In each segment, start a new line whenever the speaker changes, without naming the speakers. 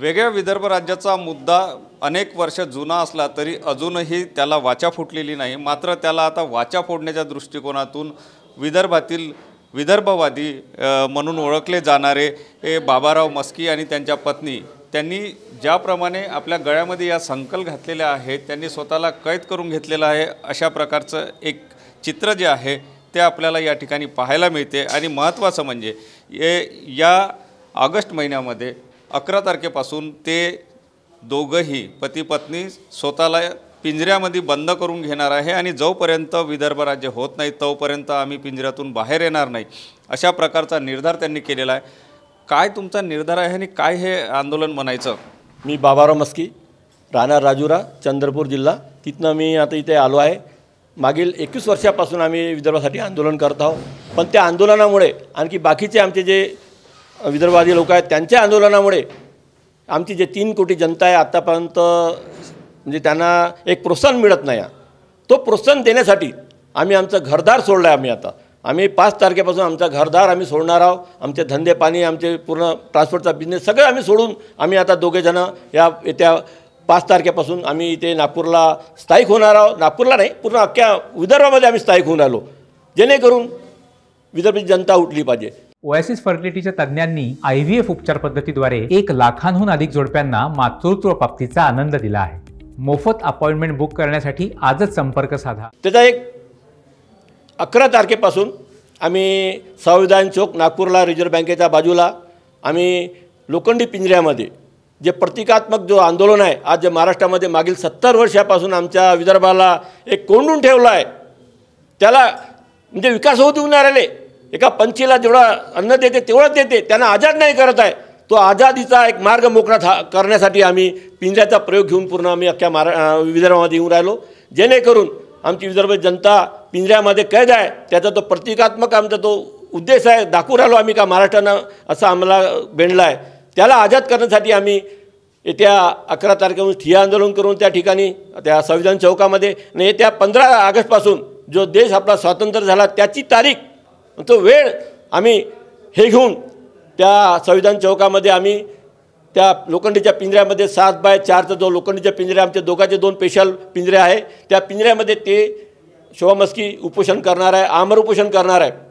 वेगळ्या विदर्भ राज्याचा मुद्दा अनेक वर्ष जुना असला तरी अजूनही त्याला वाचा फुटलेली नाही। मात्र त्याला आता वाचा फोडण्याच्या दृष्टिकोनातून विदर्भातील विदर्भवादी म्हणून ओळखले जाणारे बाबाराव मस्की आणि त्यांच्या पत्नी त्यांनी ज्याप्रमाणे आपल्या गळ्यामध्ये या संकल घातलेल्या आहेत, त्यांनी स्वतःला कैद करून घेतलेला आहे। अशा प्रकारचं एक चित्र जे आहे ते आपल्याला या ठिकाणी पाहायला मिळते। आणि महत्त्वाचं म्हणजे या ऑगस्ट महिन्यामध्ये 11 तारखेपासून ते दोघंही पती पत्नी स्वतःला पिंजऱ्यामध्ये बंद करून घेणार आहे आणि जोपर्यंत विदर्भ राज्य होत नाही तोपर्यंत आम्ही पिंजऱ्यातून बाहेर येणार नाही, अशा प्रकारचा निर्धार त्यांनी केलेला आहे। काय तुमचा निर्धार आहे आणि काय हे आंदोलन म्हणायचं?
मी बाबाराव मस्की, राहणार राजुरा, चंद्रपूर जिल्हा। तिथनं मी आता इथे आलो आहे। मागील 21 वर्षापासून आम्ही विदर्भासाठी आंदोलन करत आहोत, पण त्या आंदोलनामुळे आणखी बाकीचे आमचे जे विदर्भवादी लोक आहेत त्यांच्या आंदोलनामुळे आमची जे 3 कोटी जनता आहे आत्तापर्यंत म्हणजे त्यांना एक प्रोत्साहन मिळत नाही। तो प्रोत्साहन देण्यासाठी आम्ही आमचं घरदार सोडलं आहे। आम्ही 5 तारखेपासून आमचा घरदार आम्ही सोडणार आहोत। आमचे धंदे पाणी, आमचे पूर्ण ट्रान्सपोर्टचा बिझनेस सगळं आम्ही सोडून आम्ही आता दोघेजणं येत्या 5 तारखेपासून आम्ही इथे नागपूरला स्थायिक होणार आहोत। नागपूरला नाही, पूर्ण अख्ख्या विदर्भामध्ये आम्ही स्थायिक होऊन आलो, जेणेकरून विदर्भाची जनता उठली पाहिजे।
ओएसिस फर्टिलिटीच्या तज्ञांनी IVF उपचार पद्धतीद्वारे 1 लाखांहून अधिक जोडप्यांना मातृत्व प्राप्तीचा आनंद दिला आहे। मोफत अपॉइंटमेंट बुक करण्यासाठी आजच संपर्क साधा।
त्याचा एक 11 तारखेपासून आम्ही संविधान चौक नागपूरला रिझर्व्ह बँकेच्या बाजूला आम्ही लोखंडी पिंजऱ्यामध्ये जे प्रतिकात्मक जो आंदोलन आहे, आज जे महाराष्ट्रामध्ये मागील 70 वर्षापासून आमच्या विदर्भाला एक कोंडून ठेवलं आहे, त्याला म्हणजे विकास होऊ देऊन राहिले। एका पंचीला जेवढा अन्न देते तेवढंच देते, त्यांना आझाद नाही करत आहे। तो आझादीचा एक मार्ग मोकळा करण्यासाठी आम्ही पिंजऱ्याचा प्रयोग घेऊन पूर्ण आम्ही अख्ख्या विदर्भामध्ये येऊन राहिलो, जेणेकरून आमची विदर्भ जनता पिंजऱ्यामध्ये कैद आहे त्याचा तो प्रतिकात्मक आमचा तो उद्देश आहे, दाखवून राहिलो आम्ही का महाराष्ट्रानं असं आम्हाला बेंडला आहे। त्याला आझाद करण्यासाठी आम्ही येत्या 11 तारखेपासून ठिय्या आंदोलन करून त्या ठिकाणी त्या संविधान चौकामध्ये आणि येत्या 15 ऑगस्टपासून जो देश आपला स्वातंत्र्य झाला त्याची तारीख तो वेळ आम्ही हे घेऊन त्या संविधान चौकामध्ये आम्ही त्या लोखंडीच्या पिंजऱ्यामध्ये 7 बाय 4चा जो लोखंडीच्या पिंजऱ्या आमच्या दोघांचे 2 स्पेशल पिंजरे आहे, त्या पिंजऱ्यामध्ये ते शोभा मस्की उपोषण करणार आहे, आमर उपोषण करणार आहे।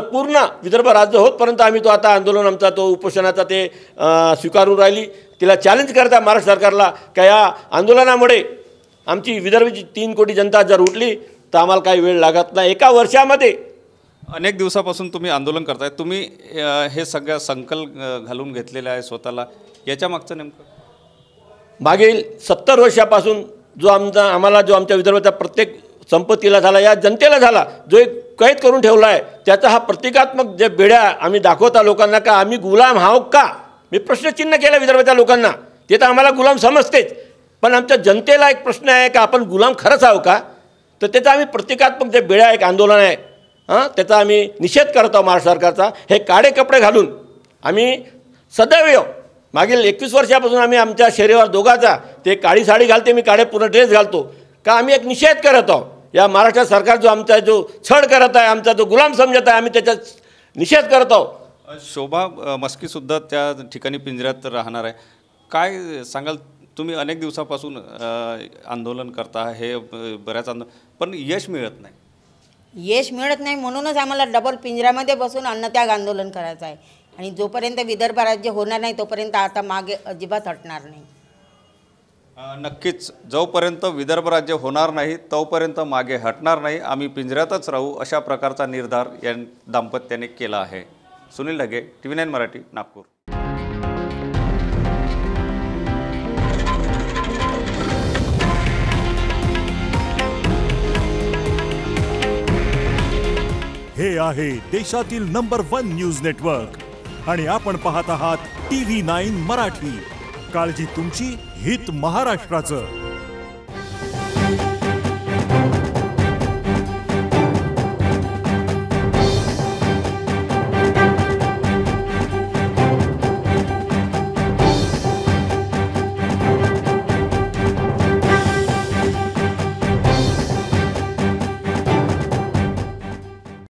पूर्ण विदर्भ राज्य होतपर्यंत आम्ही तो आता आंदोलन आमचा तो उपोषणाचा ते स्वीकारून राहिली। तिला चॅलेंज करता महाराष्ट्र सरकारला का या आंदोलनामुळे आमची विदर्भाची 3 कोटी जनता जर उठली तर आम्हाला काही वेळ लागत नाही। एका वर्षामध्ये
अनेक दिवसापासून तुम्ही आंदोलन करताय, तुम्ही हे सगळं संकल घालून घेतलेलं आहे स्वतःला, याच्या मागचं नेमकं?
मागील 70 वर्षापासून जो आम्हाला जो आमच्या विदर्भाच्या प्रत्येक संपत्तीला झाला, या जनतेला झाला, जो एक कैद करून ठेवला आहे, त्याचा हा प्रतिकात्मक जे बेड्या आम्ही दाखवता लोकांना का आम्ही गुलाम आहोत का। मी प्रश्नचिन्ह केलं विदर्भाच्या लोकांना, ते तर आम्हाला गुलाम समजतेच, पण आमच्या जनतेला एक प्रश्न आहे का आपण गुलाम खरंच आहो का। तर त्याचा आम्ही प्रतिकात्मक जे बेड्या एक आंदोलन आहे त्याचा आम्ही निषेध करत आहोत महाराष्ट्र सरकारचा। हे काळे कपडे घालून आम्ही सदैव मागील 21 वर्षापासून आम्ही आमच्या शरीरावर दोघाचा ते काळी साडी घालते, मी काळे पूर्ण ड्रेस घालतो का आम्ही एक निषेध करत आहोत। या महाराष्ट्र सरकार जो आमचा जो छळ करत आहे, आमचा जो गुलाम समजत आहे, आम्ही त्याचा निषेध करत आहोत।
शोभा मस्कीसुद्धा त्या ठिकाणी पिंजऱ्यात राहणार आहे, काय सांगाल तुम्ही? अनेक दिवसापासून आंदोलन करता, हे बऱ्याच पण यश मिळत नाही।
यश मिळत नाही म्हणूनच आम्हाला डबल पिंजऱ्यामध्ये बसून अन्नत्याग आंदोलन करायचं आहे। आणि जोपर्यंत विदर्भ राज्य होणार नाही तोपर्यंत आता मागे अजिबात हटणार नाही।
नक्कीच, जोपर्यंत विदर्भ राज्य होणार नाही तोपर्यंत मागे हटणार नाही, आम्ही पिंजऱ्यातच राहू, अशा प्रकारचा निर्धार या दाम्पत्याने केला आहे। सुनील ढगे, TV9 मराठी, नागपूर।
हे आहे देशातील नंबर 1 न्यूज नेटवर्क आणि आपण पाहत आहात TV9 मराठी। काळजी तुमची, हित महाराष्ट्राचं।